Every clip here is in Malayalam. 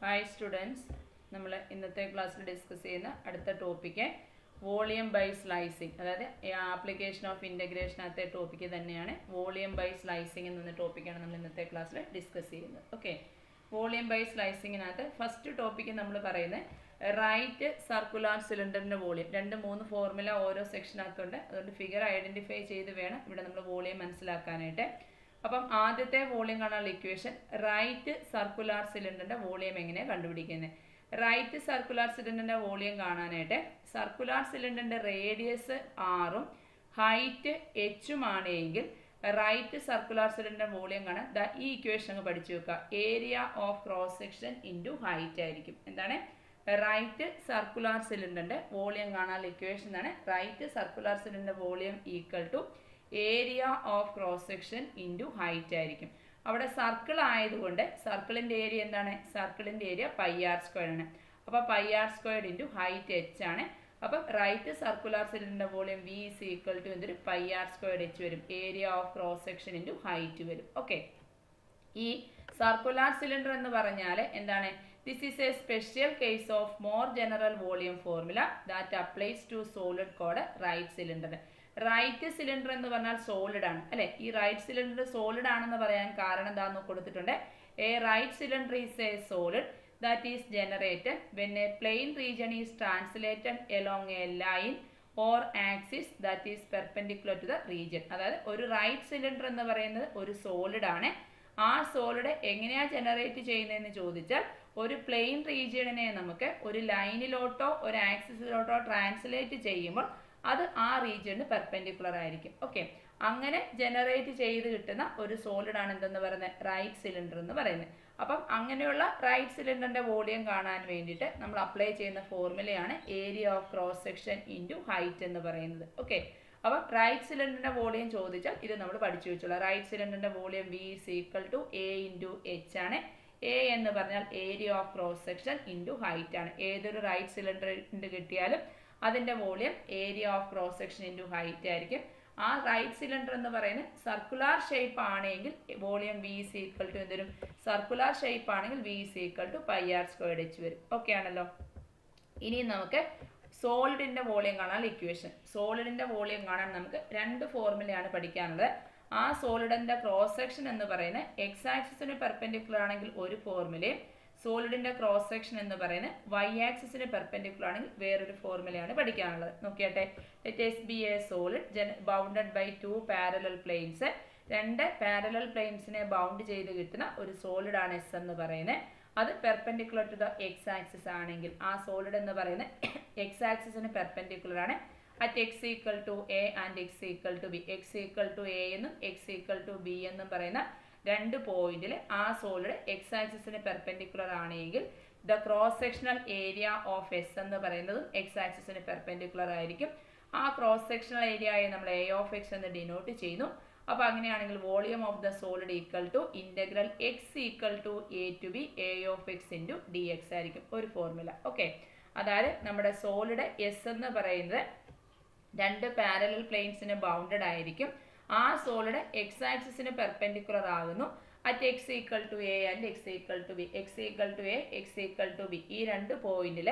Hi students, നമ്മൾ ഇന്നത്തെ ക്ലാസ്സിൽ ഡിസ്കസ് ചെയ്യുന്ന അടുത്ത ടോപ്പിക്ക് വോളിയം ബൈ സ്ലൈസിങ്, അതായത് ആപ്ലിക്കേഷൻ ഓഫ് ഇൻ്റഗ്രേഷനകത്തെ ടോപ്പിക്ക് തന്നെയാണ്. വോളിയം ബൈ സ്ലൈസിങ് എന്ന ടോപ്പിക്കാണ് നമ്മൾ ഇന്നത്തെ ക്ലാസ്സിൽ ഡിസ്കസ് ചെയ്യുന്നത്. ഓക്കെ, വോളിയം ബൈ സ്ലൈസിങ്ങിനകത്ത് ഫസ്റ്റ് ടോപ്പിക്ക് നമ്മൾ പറയുന്നത് റൈറ്റ് സർക്കുലാർ സിലിണ്ടറിൻ്റെ വോളിയം. 2-3 ഫോർമുല ഓരോ സെക്ഷനകത്തുണ്ട്, അതുകൊണ്ട് ഫിഗർ ഐഡൻറ്റിഫൈ ചെയ്ത് വേണം ഇവിടെ നമ്മൾ വോളിയം മനസ്സിലാക്കാനായിട്ട്. അപ്പം ആദ്യത്തെ വോളിയം കാണാനുള്ള ഇക്വേഷൻ, റൈറ്റ് സർക്കുലാർ സിലിണ്ടറിൻ്റെ വോളിയം എങ്ങനെയാണ് കണ്ടുപിടിക്കുന്നത്? റൈറ്റ് സർക്കുലാർ സിലിണ്ടറിൻ്റെ വോളിയം കാണാനായിട്ട് സർക്കുലാർ സിലിണ്ടറിൻ്റെ റേഡിയസ് 6-ഉം ഹൈറ്റ് h-ഉം ആണെങ്കിൽ റൈറ്റ് സർക്കുലാർ സിലിണ്ടറിൻ്റെ വോളിയം കാണാൻ ഈ ഇക്വേഷൻ അങ്ങ് പഠിച്ചു വെക്കുക. Area of cross section into height ആയിരിക്കും. എന്താണ് റൈറ്റ് സർക്കുലാർ സിലിണ്ടറിൻ്റെ വോളിയം കാണാനുള്ള ഇക്വേഷൻ ആണ്. റൈറ്റ് സർക്കുലാർ സിലിണ്ടറിൻ്റെ volume equal to area of cross section into height ആയിരിക്കും. അവിടെ സർക്കിൾ ആയതുകൊണ്ട് സർക്കിളിൻ്റെ ഏരിയ എന്താണ്? സർക്കിളിൻ്റെ ഏരിയ πr² ആണ്. അപ്പോൾ πr² ഇൻറ്റു ഹൈറ്റ് h ആണ്. അപ്പം റൈറ്റ് സർക്കുലാർ സിലിണ്ടറിൻ്റെ volume V is equal to എന്തൊരു πr² h വരും. Area of cross section into height വരും. ഓക്കെ, ഈ സർക്കുലാർ സിലിണ്ടർ എന്ന് പറഞ്ഞാൽ എന്താണ്? This is a special case of more general volume formula that applies to solid called right cylinder. Right cylinder എന്ന് പറഞ്ഞാൽ സോളിഡ് ആണ് അല്ലെ. ഈ റൈറ്റ് സിലിണ്ടർ സോളിഡ് ആണെന്ന് പറയാൻ കാരണം എന്താണെന്ന് കൊടുത്തിട്ടുണ്ട്. A right cylinder is a solid that is generated when a plane region is translated along a line or axis that is perpendicular to the region. അതായത് ഒരു റൈറ്റ് സിലിണ്ടർ എന്ന് പറയുന്നത് ഒരു സോളിഡ് ആണ്. ആ സോളിഡ് എങ്ങനെയാണ് ജനറേറ്റ് ചെയ്യുന്നതെന്ന് ചോദിച്ചാൽ ഒരു പ്ലെയിൻ റീജിയണിനെ നമുക്ക് ഒരു ലൈനിലോട്ടോ ഒരു ആക്സിസിലോട്ടോ ട്രാൻസ്ലേറ്റ് ചെയ്യുമ്പോൾ അത് ആ റീജിയന് പെർപെൻഡിക്കുലർ ആയിരിക്കും. ഓക്കെ, അങ്ങനെ ജനറേറ്റ് ചെയ്ത് കിട്ടുന്ന ഒരു സോളിഡ് ആണ് എന്തെന്ന് പറയുന്നത്? റൈറ്റ് സിലിണ്ടർ എന്ന് പറയുന്നത്. അപ്പം അങ്ങനെയുള്ള റൈറ്റ് സിലിണ്ടറിൻ്റെ വോളിയം കാണാൻ വേണ്ടിയിട്ട് നമ്മൾ അപ്ലൈ ചെയ്യുന്ന ഫോർമുലയാണ് area of cross section into height എന്ന് പറയുന്നത്. ഓക്കെ, അപ്പം റൈറ്റ് സിലിണ്ടറിൻ്റെ വോളിയം ചോദിച്ചാൽ ഇത് നമ്മൾ പഠിച്ചു വെച്ചോളാം. റൈറ്റ് സിലിണ്ടറിൻ്റെ volume V is equal to A into H ആണ്. A എന്ന് പറഞ്ഞാൽ area of cross section into height ആണ്. ഏതൊരു റൈറ്റ് സിലിണ്ടർ കിട്ടിയാലും അതിൻ്റെ volume area of cross section into height ആയിരിക്കും. ആ റൈറ്റ് സിലിണ്ടർ എന്ന് പറയുന്നത് സർക്കുലാർ ഷേപ്പ് ആണെങ്കിൽ volume V is equal to എന്തൊരും സർക്കുലാർ ഷേപ്പ് ആണെങ്കിൽ V is equal to πr² h വരും. ഓക്കെ ആണല്ലോ. ഇനി നമുക്ക് സോളിഡിൻ്റെ വോളിയം കാണാൻ ഇക്വേഷൻ. സോളിഡിൻ്റെ വോളിയം കാണാൻ നമുക്ക് 2 ഫോർമുലയാണ് പഠിക്കാനുള്ളത്. ആ സോളിഡിൻ്റെ ക്രോസ് സെക്ഷൻ എന്ന് പറയുന്നത് എക്സ് ആക്സിസിന് പെർപെൻഡിക്കുലർ ആണെങ്കിൽ ഒരു ഫോർമുലയും സോളിഡിൻ്റെ ക്രോസ് സെക്ഷൻ എന്ന് പറയുന്നത് y ആക്സിസിന് പെർപെൻഡിക്കുലർ ആണെങ്കിൽ വേറൊരു ഫോർമുലയാണ് പഠിക്കാനുള്ളത്. നോക്കിയാട്ടെ, let us be a solid bounded by 2 parallel planes. 2 parallel പ്ലെയിൻസിനെ ബൗണ്ട് ചെയ്ത് കിട്ടുന്ന ഒരു സോളിഡ് ആണ് S എന്ന് പറയുന്നത്. അത് perpendicular to the X axis ആണെങ്കിൽ ആ സോളിഡ് എന്ന് പറയുന്നത് എക്സ് ആക്സിസിന് പെർപെൻഡിക്കുലർ ആണ്. At x equal to a and x equal to b. x equal to a എന്നും x equal to b എന്നും പറയുന്ന 2 പോയിന്റിൽ ആ സോളിഡ് എക്സ് ആക്സിസിന് പെർപെൻഡിക്കുലർ ആണെങ്കിൽ the cross sectional area of S എന്ന് പറയുന്നതും എക്സ് ആക്സിസിന് പെർപെൻഡിക്കുലർ ആയിരിക്കും. ആ ക്രോസ് സെക്ഷണൽ ഏരിയയെ നമ്മൾ എ ഓഫ് എക്സ് എന്ന് ഡിനോട്ട് ചെയ്യുന്നു. അപ്പോൾ അങ്ങനെയാണെങ്കിൽ volume of the solid equal to integral X equal to A to B A of X into D X ആയിരിക്കും ഒരു ഫോർമുല. ഓക്കെ, അതായത് നമ്മുടെ സോളിഡ് എസ് എന്ന് പറയുന്നത് 2 പാരലൽ പ്ലെയിൻസിന് ബൗണ്ടഡ് ആയിരിക്കും. ആ സോളിഡ് എക്സ് ആക്സിസിന് പെർപെൻഡിക്കുലർ ആകുന്നു. At x equal to a and x equal to b. x equal to a, x equal to b ഈ 2 പോയിന്റിൽ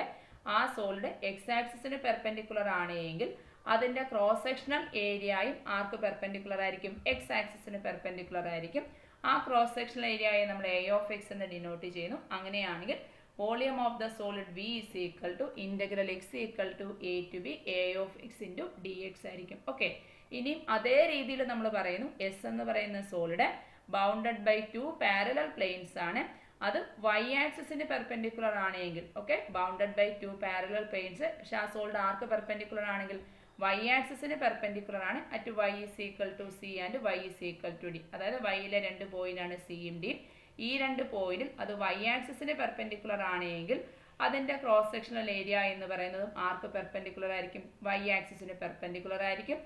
ആ സോളിഡ് എക്സ് ആക്സിസിന് പെർപെൻഡിക്കുലർ ആണെങ്കിൽ അതിൻ്റെ ക്രോസ് സെക്ഷണൽ ഏരിയയും ആർക്ക് പെർപെൻഡിക്കുലർ ആയിരിക്കും? എക്സ് ആക്സിസിന് പെർപെൻഡിക്കുലർ ആയിരിക്കും. ആ ക്രോസ് സെക്ഷണൽ ഏരിയയെ നമ്മൾ എ ഓഫ് എക്സ് എന്ന് ഡിനോട്ട് ചെയ്യുന്നു. അങ്ങനെയാണെങ്കിൽ volume of the solid V is equal to integral x equal to a to b a of x into D X ആയിരിക്കും. ഓക്കെ, ഇനിയും അതേ രീതിയിൽ നമ്മൾ പറയുന്നു S എന്ന് പറയുന്ന solid bounded by 2 parallel planes ആണ്. അത് y ആക്സിസിന് പെർപെൻഡിക്കുലർ ആണെങ്കിൽ okay, bounded by 2 parallel planes. പക്ഷെ ആ സോളിഡ് ആർക്ക് പെർപെൻഡിക്കുലർ ആണെങ്കിൽ y ആക്സിസിന് പെർപെൻഡിക്കുലർ ആണ്. At y is equal to c and y is equal to d. അതായത് വൈയിലെ 2 പോയിന്റ് ആണ് സിയും ഡിയും. ഈ 2 പോയിന്റിൽ അത് y ആക്സിസിന് പെർപെൻഡിക്കുലർ ആണെങ്കിൽ അതിൻ്റെ ക്രോസ് സെക്ഷണൽ ഏരിയ എന്ന് പറയുന്നതും ആർക്ക് പെർപെൻഡിക്കുലർ ആയിരിക്കും? y ആക്സിസിന് പെർപെൻഡിക്കുലർ ആയിരിക്കും.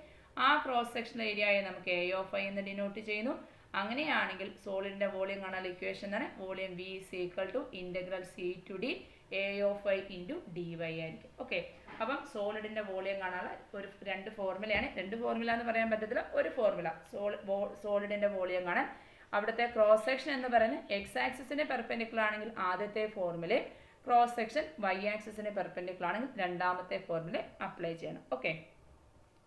ആ ക്രോസ് സെക്ഷണൽ ഏരിയയെ നമുക്ക് എ ഓഫ് ഐ എന്ന് ഡിനോട്ട് ചെയ്യുന്നു. അങ്ങനെയാണെങ്കിൽ സോളിഡിൻ്റെ വോളിയം കാണാൻ ഇക്വേഷൻ തന്നെ volume V is equal to integral C to D A of I into D Y ആയിരിക്കും. ഓക്കെ, അപ്പം സോളിഡിൻ്റെ വോളിയം കാണാനുള്ള ഒരു 2 ഫോർമുലയാണ്. 2 ഫോർമുല എന്ന് പറയാൻ പറ്റത്തില്ല, ഒരു ഫോർമുല സോളിഡിൻ്റെ വോളിയം കാണാൻ. അവിടുത്തെ ക്രോസ് സെക്ഷൻ എന്ന് പറയുന്നത് എക്സ് ആക്സിസിന് പെർപെൻഡിക്കുലർ ആണെങ്കിൽ ആദ്യത്തെ ഫോർമുല, ക്രോസ് സെക്ഷൻ വൈ ആക്സിസിന് പെർപെൻഡിക്കുലർ ആണെങ്കിൽ രണ്ടാമത്തെ ഫോർമുല അപ്ലൈ ചെയ്യണം. ഓക്കെ,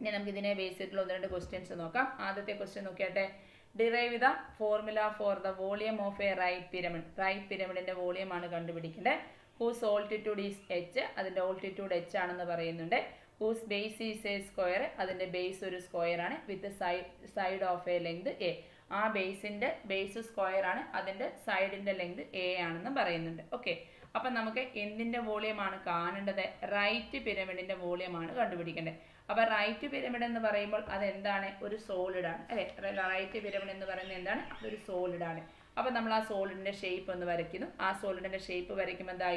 ഇനി നമുക്ക് ഇതിനെ ബേസ് ചെയ്തിട്ടുള്ള 1-2 ക്വസ്റ്റ്യൻസ് നോക്കാം. ആദ്യത്തെ ക്വസ്റ്റ്യൻ നോക്കിയാട്ടെ. Derive the formula for the volume of a right pyramid. Right പിരമിഡിന്റെ വോളിയം ആണ് കണ്ടുപിടിക്കേണ്ടത്. ഹൂസ് ഓൾട്ടിറ്റ്യൂഡ് ഈസ് എച്ച്, അതിന്റെ ഓൾട്ടിറ്റ്യൂഡ് എച്ച് ആണെന്ന് പറയുന്നുണ്ട്. Whose base is a square, അതിന്റെ ബേസ് ഒരു സ്ക്വയർ ആണ്. With side of a length A, ആ ബേസിന്റെ ബേസ് സ്ക്വയർ ആണ്, അതിന്റെ സൈഡിന്റെ ലെങ്ത് എ ആണെന്ന് പറയുന്നുണ്ട്. ഓക്കെ, അപ്പം നമുക്ക് എന്തിന്റെ വോളിയം ആണ് കാണേണ്ടത്? റൈറ്റ് പിരമിഡിന്റെ വോളിയം ആണ് കണ്ടുപിടിക്കേണ്ടത്. അപ്പൊ റൈറ്റ് പിരമിഡ് എന്ന് പറയുമ്പോൾ അതെന്താണ്? ഒരു സോളിഡ് ആണ് അല്ലെ. റൈറ്റ് പിരമിഡ് എന്ന് പറയുന്നത് എന്താണ്? അതൊരു സോളിഡ് ആണ്. അപ്പൊ നമ്മൾ ആ സോളിഡിന്റെ ഷേപ്പ് ഒന്ന് വരയ്ക്കുന്നു. ആ സോളിഡിന്റെ ഷേപ്പ് വരയ്ക്കുമ്പോൾ എന്താ,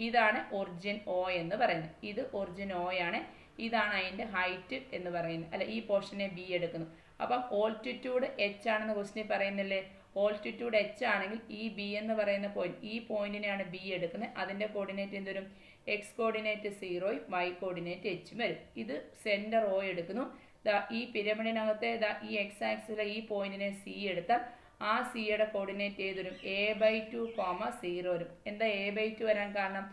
ഇതാണ് ഒറിജിൻ ഒ എന്ന് പറയുന്നത്. ഇത് ഒറിജിൻ ഒ ആണ്. ഇതാണ് അതിന്റെ ഹൈറ്റ് എന്ന് പറയുന്നത് അല്ലെ. ഈ പോർഷനെ ബി എടുക്കുന്നു. അപ്പം ഓൾട്ടിറ്റ്യൂഡ് എച്ച് ആണെന്ന് ക്വസ്റ്റിനിൽ പറയുന്നില്ലേ. ഓൾട്ടിറ്റ്യൂഡ് എച്ച് ആണെങ്കിൽ ഈ ബി എന്ന് പറയുന്ന പോയിന്റ്, ഈ പോയിന്റിനെയാണ് ബി എടുക്കുന്നത്. അതിന്റെ കോർഡിനേറ്റ് എന്ത് വരും? എക്സ് കോർഡിനേറ്റ് 0, വൈ കോർഡിനേറ്റ് എച്ചും വരും. ഇത് സെന്റർ ഒ എടുക്കുന്നു. ഈ പിരമിഡിനകത്തെ ഈ എക്സ് ആക്സിലെ ഈ പോയിന്റിനെ സി എടുത്താൽ ആ സിയുടെ കോർഡിനേറ്റ് ഏത് വരും? a/2, 0 വരും. എന്താ a/2 വരാൻ കാരണം?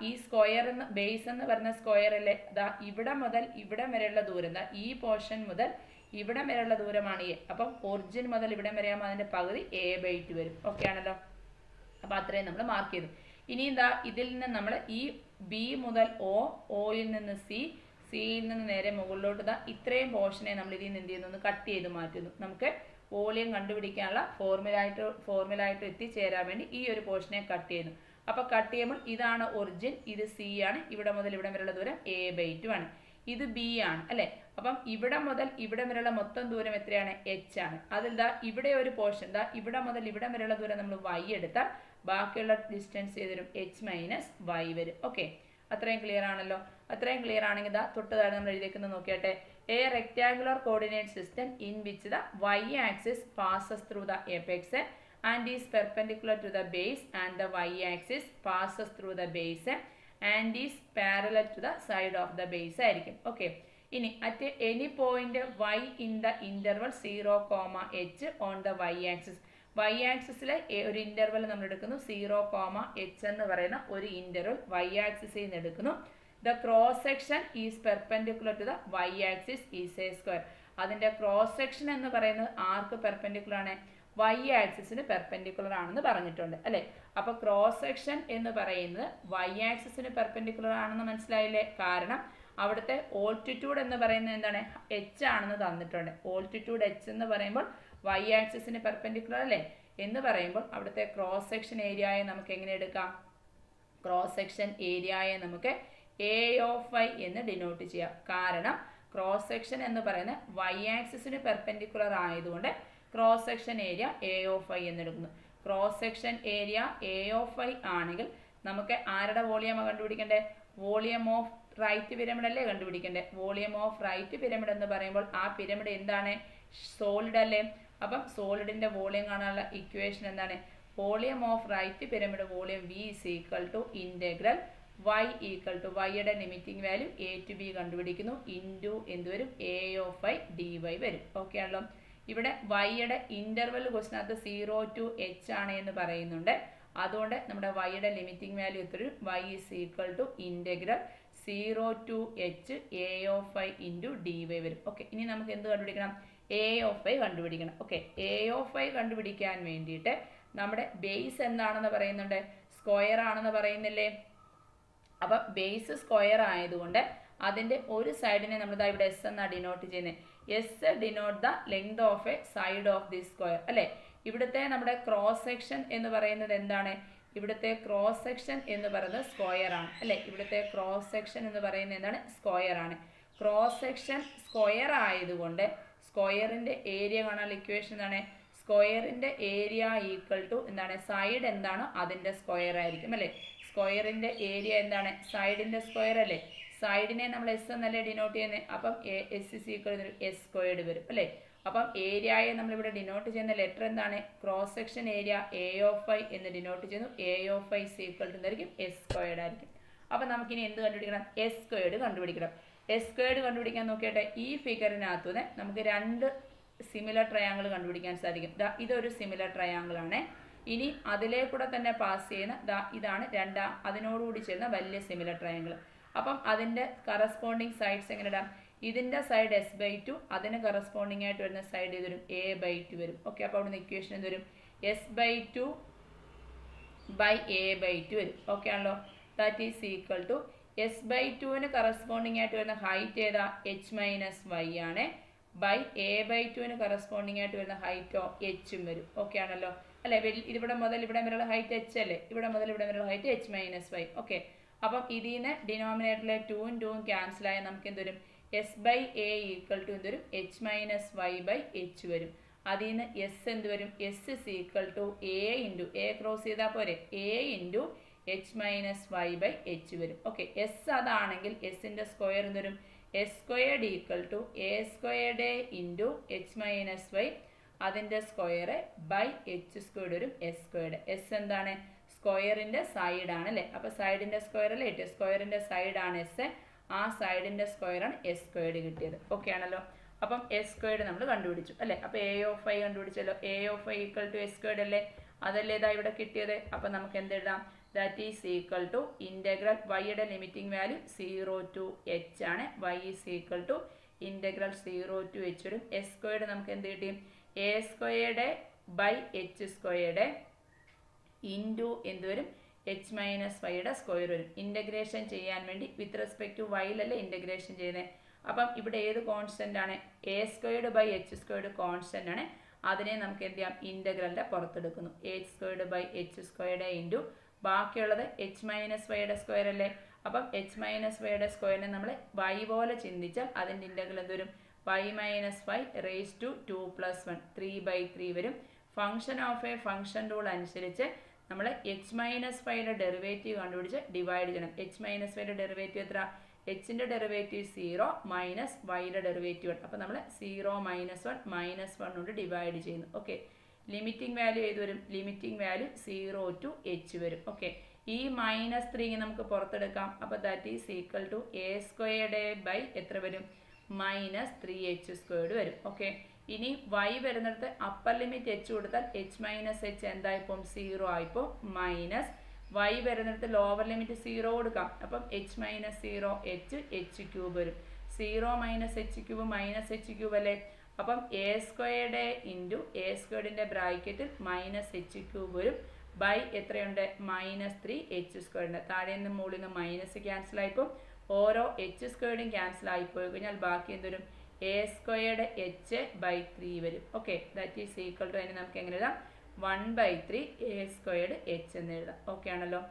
ഈ സ്ക്വയർ എന്ന് ബേസ് എന്ന് പറയുന്ന സ്ക്വയർ അല്ലേ. ഇവിടെ മുതൽ ഇവിടെ വരെയുള്ള ദൂരം, ഈ പോർഷൻ മുതൽ ഇവിടെ വരെയുള്ള ദൂരമാണ് എ. അപ്പം ഒറിജിൻ മുതൽ ഇവിടെ വരെയാകുമ്പോൾ അതിന്റെ പകുതി a/2 വരും. ഓക്കെ ആണല്ലോ. അപ്പൊ അത്രയും നമ്മൾ മാർക്ക് ചെയ്തു. ഇനി ഇതിൽ നിന്ന് നമ്മൾ ഈ ബി മുതൽ ഒയിൽ നിന്ന് സിയിൽ നിന്ന് നേരെ മുകളിലോട്ട് ഇത്രയും പോർഷനെ നമ്മൾ ഇതിൽ നിന്ന് എന്ത് ചെയ്യുന്നു? കട്ട് ചെയ്ത് മാറ്റുന്നു. നമുക്ക് വോളിയം കണ്ടുപിടിക്കാനുള്ള ഫോർമുലായിട്ട് എത്തിച്ചേരാൻ വേണ്ടി ഈ ഒരു പോർഷനെ കട്ട് ചെയ്യുന്നു. അപ്പൊ കട്ട് ചെയ്യുമ്പോൾ ഇതാണ് ഒറിജിൻ, ഇത് സി ആണ്. ഇവിടെ മുതൽ ഇവിടെ വരെയുള്ള ദൂരം a/2 ആണ്. ഇത് ബി ആണ് അല്ലെ. അപ്പം ഇവിടെ മുതൽ ഇവിടെ വരെയുള്ള മൊത്തം ദൂരം എത്രയാണ്? എച്ച് ആണ്. അതിൽ ഇവിടെ ഒരു പോർഷൻ, ഇവിടെ മുതൽ ഇവിടെ വരെയുള്ള ദൂരം നമ്മൾ വൈ എടുത്താൽ ബാക്കിയുള്ള ഡിസ്റ്റൻസ് ചെയ്ത് വരും? എച്ച് മൈനസ് വൈ വരും. ഓക്കെ, അത്രയും ക്ലിയർ ആണല്ലോ. അത്രയും ക്ലിയർ ആണെങ്കിൽ തൊട്ടതാണ് നമ്മൾ എഴുതിയേക്കുന്നത് നോക്കിയാട്ടെ. A rectangular coordinate system in which the Y axis passes through the apex and is perpendicular to the base and the Y axis passes through the base and is parallel to the side of the base ആയിരിക്കും. ഓക്കെ, ഇനി at any point Y in the interval 0, h on the Y axis. Y ആക്സിസിലെ ഒരു ഇന്റർവൽ നമ്മൾ എടുക്കുന്നു. 0, h എന്ന് പറയുന്ന ഒരു ഇന്റർവൽ വൈ ആക്സിസിൽ നിന്ന് എടുക്കുന്നു. The cross section is perpendicular to the Y axis is a square. അതിന്റെ ക്രോസ് സെക്ഷൻ എന്ന് പറയുന്നത് ആർക്ക് പെർപെൻഡിക്കുലർ ആണ്? വൈ ആക്സിസിന് പെർപെൻഡിക്കുലർ ആണെന്ന് പറഞ്ഞിട്ടുണ്ട് അല്ലെ. അപ്പൊ ക്രോസ് സെക്ഷൻ എന്ന് പറയുന്നത് വൈ ആക്സിസിന് പെർപെൻഡിക്കുലർ ആണെന്ന് മനസ്സിലായില്ലേ? കാരണം അവിടുത്തെ ഓൾട്ടിറ്റ്യൂഡ് എന്ന് പറയുന്നത് എന്താണ്? എച്ച് ആണെന്ന് തന്നിട്ടുണ്ട്. ഓൾട്ടിറ്റ്യൂഡ് എച്ച് എന്ന് പറയുമ്പോൾ വൈ ആക്സിസിന് പെർപെൻഡിക്കുലർ അല്ലേ എന്ന് പറയുമ്പോൾ അവിടുത്തെ ക്രോസ് സെക്ഷൻ ഏരിയയെ നമുക്ക് എങ്ങനെ എടുക്കാം? ക്രോസ് സെക്ഷൻ ഏരിയയെ നമുക്ക് എ ഓഫ് ഐ എന്ന് ഡിനോട്ട് ചെയ്യാം. കാരണം ക്രോസ് സെക്ഷൻ എന്ന് പറയുന്നത് വൈ ആക്സിസിന് പെർപെൻഡിക്കുലർ ആയതുകൊണ്ട് cross section area A of I എന്നെടുക്കുന്നു. Cross section area A of I ആണെങ്കിൽ നമുക്ക് ആരുടെ വോളിയമാണ് കണ്ടുപിടിക്കേണ്ടത്? വോളിയം ഓഫ് റൈറ്റ് പിരമിഡ് അല്ലേ കണ്ടുപിടിക്കേണ്ടത്. വോളിയം ഓഫ് റൈറ്റ് പിരമിഡ് എന്ന് പറയുമ്പോൾ ആ പിരമിഡ് എന്താണ്? സോളിഡ് അല്ലേ. അപ്പം സോളിഡിന്റെ വോളിയം കാണാനുള്ള ഇക്വേഷൻ എന്താണ്? Volume of right pyramid volume V is equal to integral y equal to വൈയുടെ limiting value a to b കണ്ടുപിടിക്കുന്നു. ഇൻറ്റു എന്ത് വരും? a ഓഫ് i dy വരും. ഓക്കെ ആണല്ലോ. ഇവിടെ വൈയുടെ ഇന്റർവെൽ ക്വസ്റ്റിനകത്ത് 0 to h ആണ് എന്ന് പറയുന്നുണ്ട്. അതുകൊണ്ട് നമ്മുടെ വൈയുടെ ലിമിറ്റിംഗ് വാല്യൂ എത്ര? y is equal to integral 0 to h a of i into dy വരും. ഓക്കെ, ഇനി നമുക്ക് എന്ത് കണ്ടുപിടിക്കണം? a ഓഫ് i കണ്ടുപിടിക്കണം. ഓക്കെ, a ഓഫ് i കണ്ടുപിടിക്കാൻ വേണ്ടിയിട്ട് നമ്മുടെ ബേസ് എന്താണെന്ന് പറയുന്നുണ്ട്? സ്ക്വയർ ആണെന്ന് പറയുന്നില്ലേ. അപ്പൊ ബേസ് സ്ക്വയർ ആയതുകൊണ്ട് അതിന്റെ ഒരു സൈഡിനെ നമ്മൾ ഇവിടെ എസ് എന്നാണ് ഡിനോട്ട് ചെയ്യുന്നത്. S denote the length of A side of the square അല്ലെ. ഇവിടുത്തെ നമ്മുടെ ക്രോസ് സെക്ഷൻ എന്ന് പറയുന്നത് എന്താണ്? ഇവിടുത്തെ ക്രോസ് സെക്ഷൻ എന്ന് പറയുന്നത് സ്ക്വയർ ആണ് അല്ലെ. ഇവിടുത്തെ ക്രോസ് സെക്ഷൻ എന്ന് പറയുന്നത് എന്താണ്? സ്ക്വയർ ആണ്. ക്രോസ് സെക്ഷൻ സ്ക്വയർ ആയതുകൊണ്ട് സ്ക്വയറിന്റെ ഏരിയ കാണാനുള്ള ഇക്വേഷൻ എന്താണ്? സ്ക്വയറിന്റെ ഏരിയ ഈക്വൽ ടു എന്താണ്? സൈഡ് എന്താണോ അതിന്റെ സ്ക്വയർ ആയിരിക്കും അല്ലെ. സ്ക്വയറിന്റെ ഏരിയ എന്താണ്? സൈഡിന്റെ സ്ക്വയർ അല്ലേ. സൈഡിനെ നമ്മൾ എസ് എന്നല്ലേ ഡിനോട്ട് ചെയ്യുന്നത്. അപ്പം S is equal S squared വരും അല്ലേ. അപ്പം ഏരിയയെ നമ്മൾ ഇവിടെ ഡിനോട്ട് ചെയ്യുന്ന ലെറ്റർ എന്താണ്? Cross section area A of I എന്ന് ഡിനോട്ട് ചെയ്യുന്നു. A of I equal to എന്തായിരിക്കും? എസ് സ്ക്വയർഡ് ആയിരിക്കും. അപ്പം നമുക്കിനി എന്ത് കണ്ടുപിടിക്കണം? എസ് സ്ക്വയർഡ് കണ്ടുപിടിക്കണം. എസ് സ്ക്വയർഡ് കണ്ടുപിടിക്കാൻ നോക്കിയിട്ട് ഈ ഫിഗറിനകത്തുനിന്ന് നമുക്ക് രണ്ട് സിമിലർ ട്രയാങ്കിൾ കണ്ടുപിടിക്കാൻ സാധിക്കും. ഇതൊരു സിമിലർ ട്രയാങ്കിൾ ആണ്. ഇനി അതിലേക്കൂടെ തന്നെ പാസ് ചെയ്യുന്ന ഇതാണ് അതിനോടുകൂടി ചേരുന്ന വലിയ സിമിലർ ട്രയാങ്കിൾ. അപ്പം അതിൻ്റെ കറസ്പോണ്ടിങ് സൈഡ്സ് എങ്ങനെ ഇടാം? ഇതിൻ്റെ സൈഡ് s/2, അതിന് കറസ്പോണ്ടിങ് ആയിട്ട് വരുന്ന സൈഡ് ഇത് വരും a/2 വരും. ഓക്കെ, അപ്പോൾ അവിടുന്ന് ഇക്വേഷൻ എന്ത് വരും? s/2 a/2 വരും. ഓക്കെ ആണല്ലോ. ദാറ്റ് ഈസ് ഈക്വൽ ടു s/2ന് കറസ്പോണ്ടിങ് ആയിട്ട് വരുന്ന ഹൈറ്റ് ഏതാ? h-y ആണ്. ബൈ a/2ന് കറസ്പോണ്ടിങ് ആയിട്ട് വരുന്ന ഹൈറ്റോ h വരും. ഓക്കെ ആണല്ലോ അല്ലെ? ഇവിടെ മുതൽ ഇവിടെ വരെയുള്ള ഹൈറ്റ് h അല്ലേ? ഇവിടെ മുതൽ ഇവിടെ വരെയുള്ള ഹൈറ്റ് h-y. ഓക്കെ, അപ്പം ഇതിൽ നിന്ന് ഡിനോമിനേറ്ററിലെ 2ഉം 2ഉം ക്യാൻസൽ ആയാൽ നമുക്ക് എന്ത് വരും? s/a ഈക്വൽ ടു എന്ത് വരും? h-y/h വരും. അതിൽ നിന്ന് s എന്ത് വരും? s is equal to a cross ചെയ്താൽ പോരെ? a ഇൻറ്റു h-y/h വരും. ഓക്കെ, s അതാണെങ്കിൽ എസിൻ്റെ സ്ക്വയർ എന്ത് വരും? s² equal to a² into h-y അതിൻ്റെ സ്ക്വയർ ബൈ h² വരും s². s എന്താണ്? സ്ക്വയറിൻ്റെ സൈഡാണ് അല്ലേ? അപ്പോൾ സൈഡിൻ്റെ സ്ക്വയർ അല്ലേ? സ്ക്വയറിൻ്റെ സൈഡാണ് s. ആ സൈഡിൻ്റെ സ്ക്വയറാണ് s² കിട്ടിയത്. ഓക്കെ ആണല്ലോ. അപ്പം s² നമ്മൾ കണ്ടുപിടിച്ചു അല്ലേ? അപ്പോൾ a(i) കണ്ടുപിടിച്ചല്ലോ. a(i) equal to s² അല്ലേ? അതല്ലേ ഇതാ ഇവിടെ കിട്ടിയത്. അപ്പം നമുക്ക് എന്തെഴുതാം? That is equal to integral വൈയുടെ ലിമിറ്റിംഗ് വാല്യൂ 0 to h ആണ്. y is equal to integral 0 to h വരും. s² നമുക്ക് എന്ത് കിട്ടി? a² ബൈ h² ഇൻറ്റു എന്ത് വരും? h-y സ്ക്വയർ വരും. ഇൻ്റഗ്രേഷൻ ചെയ്യാൻ വേണ്ടി വിത്ത് റെസ്പെക്ട് ടു വൈയിലല്ലേ ഇൻ്റഗ്രേഷൻ ചെയ്യുന്നത്. അപ്പം ഇവിടെ ഏത് കോൺസ്റ്റൻ്റ് ആണ്? a² ബൈ h² കോൺസ്റ്റൻ്റ് ആണ്. അതിനെ നമുക്ക് എന്ത് ചെയ്യാം? ഇൻ്റഗ്രലിൻ്റെ പുറത്തെടുക്കുന്നു. h² ബൈ h² ഇൻറ്റു ബാക്കിയുള്ളത് h-y സ്ക്വയർ അല്ലേ? അപ്പം h-y സ്ക്വയറിനെ നമ്മൾ y പോലെ ചിന്തിച്ചാൽ അതിൻ്റെ ഇൻ്റഗ്രൽ എന്ത് വരും? y-y റേസ് ടു 2 + 1 3/3 വരും. Function of A function rule അനുസരിച്ച് നമ്മൾ h-y ഡെറിവേറ്റീവ് കണ്ടുപിടിച്ച് ഡിവൈഡ് ചെയ്യണം. h-y ഡെറിവേറ്റീവ് എത്ര? എച്ചിൻ്റെ ഡെറിവേറ്റീവ് 0 മൈനസ് വൈയുടെ ഡെറിവേറ്റീവ് 1. അപ്പോൾ നമ്മൾ 0 - 1 - 1 കൊണ്ട് ഡിവൈഡ് ചെയ്യുന്നു. ഓക്കെ, ലിമിറ്റിംഗ് വാല്യൂ ഏത് വരും? ലിമിറ്റിംഗ് വാല്യൂ 0 to h വരും. ഓക്കെ, ഈ -3 നമുക്ക് പുറത്തെടുക്കാം. അപ്പോൾ that is equal to a² by എത്ര വരും? -3h² വരും. ഓക്കെ, ഇനി y വരുന്നിടത്ത് അപ്പർ ലിമിറ്റ് h കൊടുത്താൽ h-h എന്തായിപ്പോൾ? 0 ആയിപ്പോൾ. മൈനസ് y വരുന്നിടത്ത് ലോവർ ലിമിറ്റ് 0 കൊടുക്കാം. അപ്പം h-0 h³ വരും. 0 - h³ -h³ അല്ലേ? അപ്പം a² ഇൻറ്റു a² ബ്രാക്കറ്റിൽ -h³ വരും. ബൈ എത്രയുണ്ട്? -3h². താഴെ നിന്ന് മുകളിൽ നിന്ന് മൈനസ് ക്യാൻസൽ ആയിപ്പോൾ ഓരോ h² ക്യാൻസൽ ആയിപ്പോയി കഴിഞ്ഞാൽ ബാക്കി എന്തുവരും? a² h/3 വരും. Okay, that is equal to അതിന് നമുക്ക് എങ്ങനെ എഴുതാം? 1/3 a² h എന്ന് എഴുതാം. ഓക്കെ ആണല്ലോ.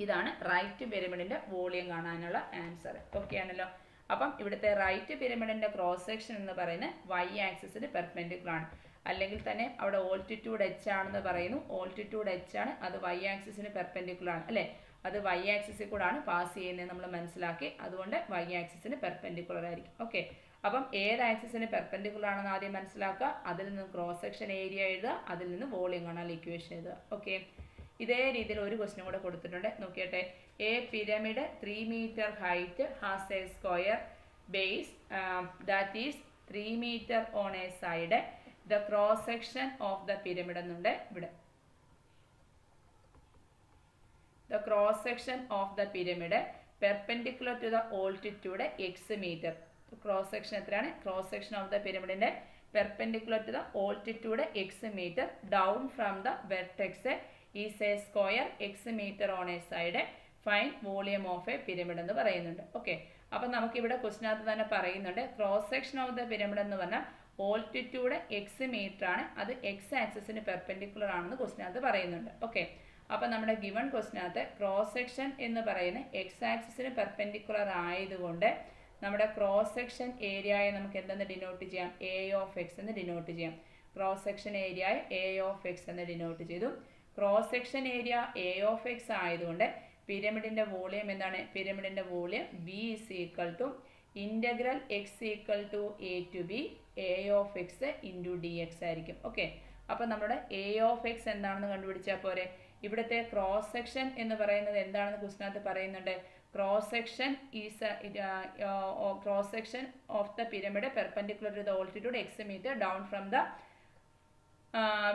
ഇതാണ് റൈറ്റ് പിരമിഡിൻ്റെ വോളിയം കാണാനുള്ള ആൻസർ. ഓക്കെ ആണല്ലോ. അപ്പം ഇവിടുത്തെ റൈറ്റ് പിരമിഡിൻ്റെ ക്രോസ് സെക്ഷൻ എന്ന് പറയുന്നത് y ആക്സിസിന് പെർപെൻഡിക്കുലർ ആണ്. അല്ലെങ്കിൽ തന്നെ അവിടെ ഓൾട്ടിറ്റ്യൂഡ് h ആണെന്ന് പറയുന്നു. ഓൾട്ടിറ്റ്യൂഡ് h ആണ്, അത് y ആക്സിസിന് പെർപെൻഡിക്കുലർ ആണ് അല്ലേ? അത് y ആക്സിസിൽ കൂടാണ് പാസ് ചെയ്യുന്നത് നമ്മൾ മനസ്സിലാക്കി. അതുകൊണ്ട് y ആക്സിസിന് പെർപെൻഡിക്കുലർ ആയിരിക്കും. ഓക്കെ, അപ്പം ഏത് ആക്സിസിന് പെർപെൻഡിക്കുലർ ആണെന്ന് ആദ്യം മനസ്സിലാക്കുക. അതിൽ നിന്ന് ക്രോസ് സെക്ഷൻ ഏരിയ എഴുതുക. അതിൽ നിന്ന് വോളിയം കാണാൻ ഇക്വേഷൻ എഴുതുക. ഓക്കെ, ഇതേ രീതിയിൽ ഒരു ക്വസ്റ്റ്യൻ കൂടെ കൊടുത്തിട്ടുണ്ട്. നോക്കിയട്ടെ. A pyramid 3 meter height has a square base that is 3 meter on a side. The cross section of the pyramid എന്നുണ്ട് ഇവിടെ. The cross section of the pyramid perpendicular to the altitude x metre. Cross section എത്രയാണ്? ക്രോസ് സെക്ഷൻ ഓഫ് ദ പിരമിഡിൻ്റെ perpendicular to the altitude x metre down from the vertex is a square x metre on a side. Fine volume of A pyramid എന്ന് പറയുന്നുണ്ട്. ഓക്കെ, അപ്പം നമുക്കിവിടെ ക്വസ്റ്റിനകത്ത് തന്നെ പറയുന്നുണ്ട് cross section of the pyramid എന്ന് പറഞ്ഞാൽ ഓൾട്ടിറ്റ്യൂഡ് x മീറ്റർ ആണ്. അത് x ആക്സിസിന് പെർപെൻഡിക്കുലർ ആണെന്ന് ക്വസ്റ്റിനകത്ത് പറയുന്നുണ്ട്. ഓക്കെ, അപ്പം നമ്മുടെ ഗിവൺ ക്വസ്റ്റിനകത്ത് ക്രോസ് സെക്ഷൻ എന്ന് പറയുന്നത് x ആക്സിസിന് പെർപെൻഡിക്കുലർ ആയതുകൊണ്ട് നമ്മുടെ ക്രോസ് സെക്ഷൻ ഏരിയയെ നമുക്ക് എന്തെന്ന് ഡിനോട്ട് ചെയ്യാം? a of x എന്ന് ഡിനോട്ട് ചെയ്യാം. ക്രോസ് സെക്ഷൻ ഏരിയയെ a of x എന്ന് ഡിനോട്ട് ചെയ്തു. Cross section area a of x ആയതുകൊണ്ട് പിരമിഡിൻ്റെ വോളിയം എന്താണ്? പിരമിഡിൻ്റെ volume v is equal to integral x equal to a to b a of x into dx ആയിരിക്കും. ഓക്കെ, അപ്പം നമ്മുടെ a of x എന്താണെന്ന് കണ്ടുപിടിച്ചാൽ പോരെ. ഇവിടുത്തെ ക്രോസ് സെക്ഷൻ എന്ന് പറയുന്നത് എന്താണെന്ന് ക്വസ്റ്റിനകത്ത് പറയുന്നുണ്ട്? cross section is cross section of the pyramid perpendicular to the altitude x meter down from the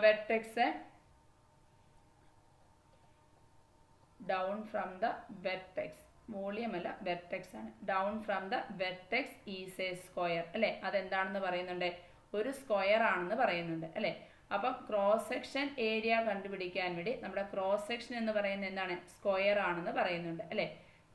vertex volume അല്ല വെർട്ടെക്സ് ആണ്. Down from the vertex is a square അല്ലേ. അതെന്താണെന്ന് പറയുന്നുണ്ട്, ഒരു സ്ക്വയർ ആണെന്ന് പറയുന്നുണ്ട് അല്ലേ. അപ്പം ക്രോസ് സെക്ഷൻ ഏരിയ കണ്ടുപിടിക്കാൻ വേണ്ടി നമ്മുടെ ക്രോസ് സെക്ഷൻ എന്ന് പറയുന്നത് എന്താണ്, സ്ക്വയർ ആണെന്ന് പറയുന്നുണ്ട് അല്ലേ.